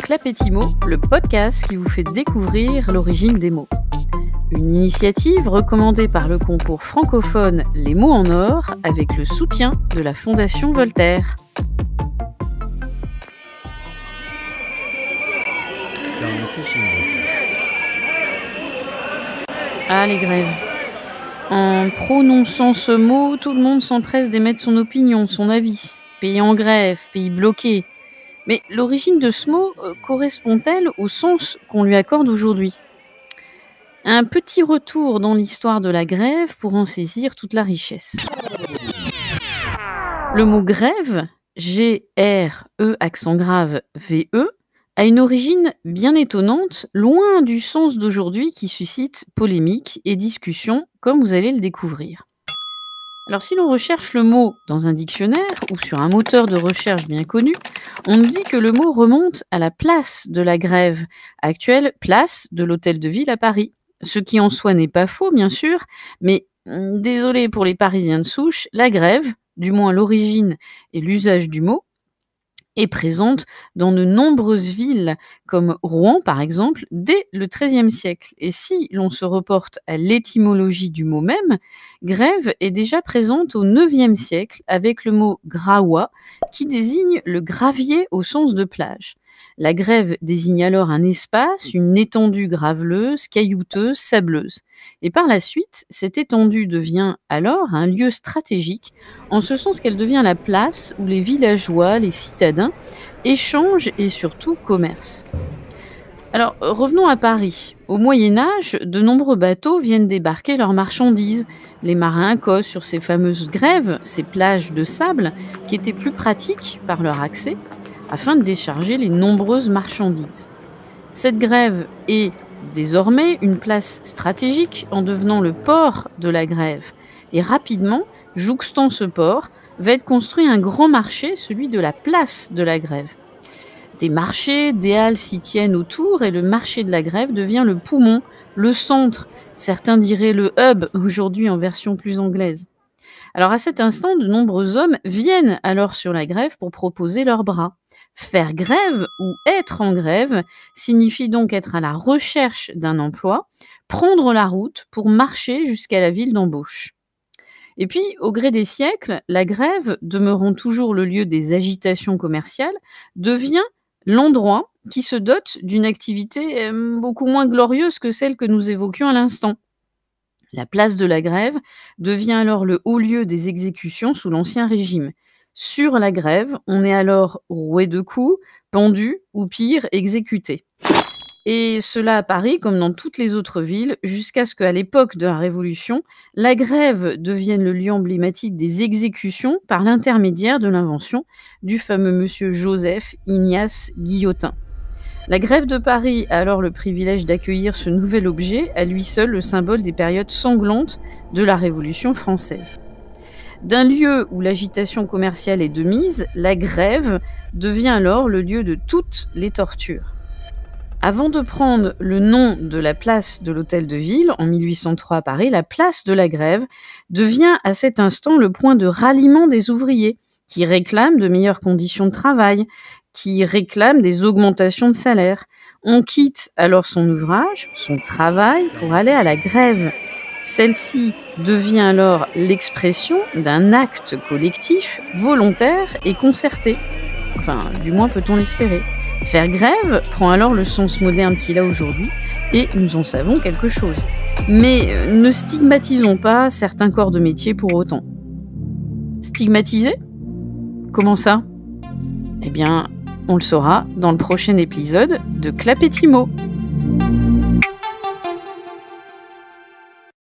Clapetimo, le podcast qui vous fait découvrir l'origine des mots. Une initiative recommandée par le concours francophone Les mots en or avec le soutien de la Fondation Voltaire. Ah, les grèves. En prononçant ce mot, tout le monde s'empresse d'émettre son opinion, son avis. Pays en grève, pays bloqué. Mais l'origine de ce mot correspond-elle au sens qu'on lui accorde aujourd'hui ? Un petit retour dans l'histoire de la grève pour en saisir toute la richesse. Le mot grève, G-R-E accent grave V-E, a une origine bien étonnante, loin du sens d'aujourd'hui qui suscite polémique et discussion, comme vous allez le découvrir. Alors si l'on recherche le mot dans un dictionnaire ou sur un moteur de recherche bien connu, on nous dit que le mot remonte à la place de la Grève, actuelle place de l'Hôtel de Ville à Paris. Ce qui en soi n'est pas faux, bien sûr, mais désolé pour les Parisiens de souche, la Grève, du moins l'origine et l'usage du mot, est présente dans de nombreuses villes, comme Rouen par exemple, dès le XIIIe siècle. Et si l'on se reporte à l'étymologie du mot même, grève est déjà présente au IXe siècle avec le mot graois, qui désigne le gravier au sens de plage. La grève désigne alors un espace, une étendue graveleuse, caillouteuse, sableuse. Et par la suite, cette étendue devient alors un lieu stratégique, en ce sens qu'elle devient la place où les villageois, les citadins, échangent et surtout commercent. Alors, revenons à Paris. Au Moyen-Âge, de nombreux bateaux viennent débarquer leurs marchandises. Les marins accostent sur ces fameuses grèves, ces plages de sable, qui étaient plus pratiques par leur accès, afin de décharger les nombreuses marchandises. Cette grève est désormais une place stratégique en devenant le port de la grève. Et rapidement, jouxtant ce port, va être construit un grand marché, celui de la place de la grève. Des marchés, des halles s'y tiennent autour et le marché de la grève devient le poumon, le centre, certains diraient le hub aujourd'hui en version plus anglaise. Alors à cet instant, de nombreux hommes viennent alors sur la grève pour proposer leurs bras. Faire grève ou être en grève signifie donc être à la recherche d'un emploi, prendre la route pour marcher jusqu'à la ville d'embauche. Et puis, au gré des siècles, la grève, demeurant toujours le lieu des agitations commerciales, devient l'endroit qui se dote d'une activité beaucoup moins glorieuse que celle que nous évoquions à l'instant. La place de la grève devient alors le haut lieu des exécutions sous l'Ancien Régime. Sur la grève, on est alors roué de coups, pendu ou pire, exécuté. Et cela à Paris comme dans toutes les autres villes, jusqu'à ce qu'à l'époque de la Révolution, la grève devienne le lieu emblématique des exécutions par l'intermédiaire de l'invention du fameux monsieur Joseph Ignace Guillotin. La grève de Paris a alors le privilège d'accueillir ce nouvel objet, à lui seul le symbole des périodes sanglantes de la Révolution française. D'un lieu où l'agitation commerciale est de mise, la grève devient alors le lieu de toutes les tortures. Avant de prendre le nom de la place de l'Hôtel de Ville, en 1803 à Paris, la place de la grève devient à cet instant le point de ralliement des ouvriers, qui réclament de meilleures conditions de travail, qui réclament des augmentations de salaire. On quitte alors son ouvrage, son travail, pour aller à la grève. Celle-ci devient alors l'expression d'un acte collectif, volontaire et concerté. Enfin, du moins peut-on l'espérer. Faire grève prend alors le sens moderne qu'il a aujourd'hui et nous en savons quelque chose. Mais ne stigmatisons pas certains corps de métier pour autant. Stigmatiser ? Comment ça ? Eh bien, on le saura dans le prochain épisode de Clapetimo.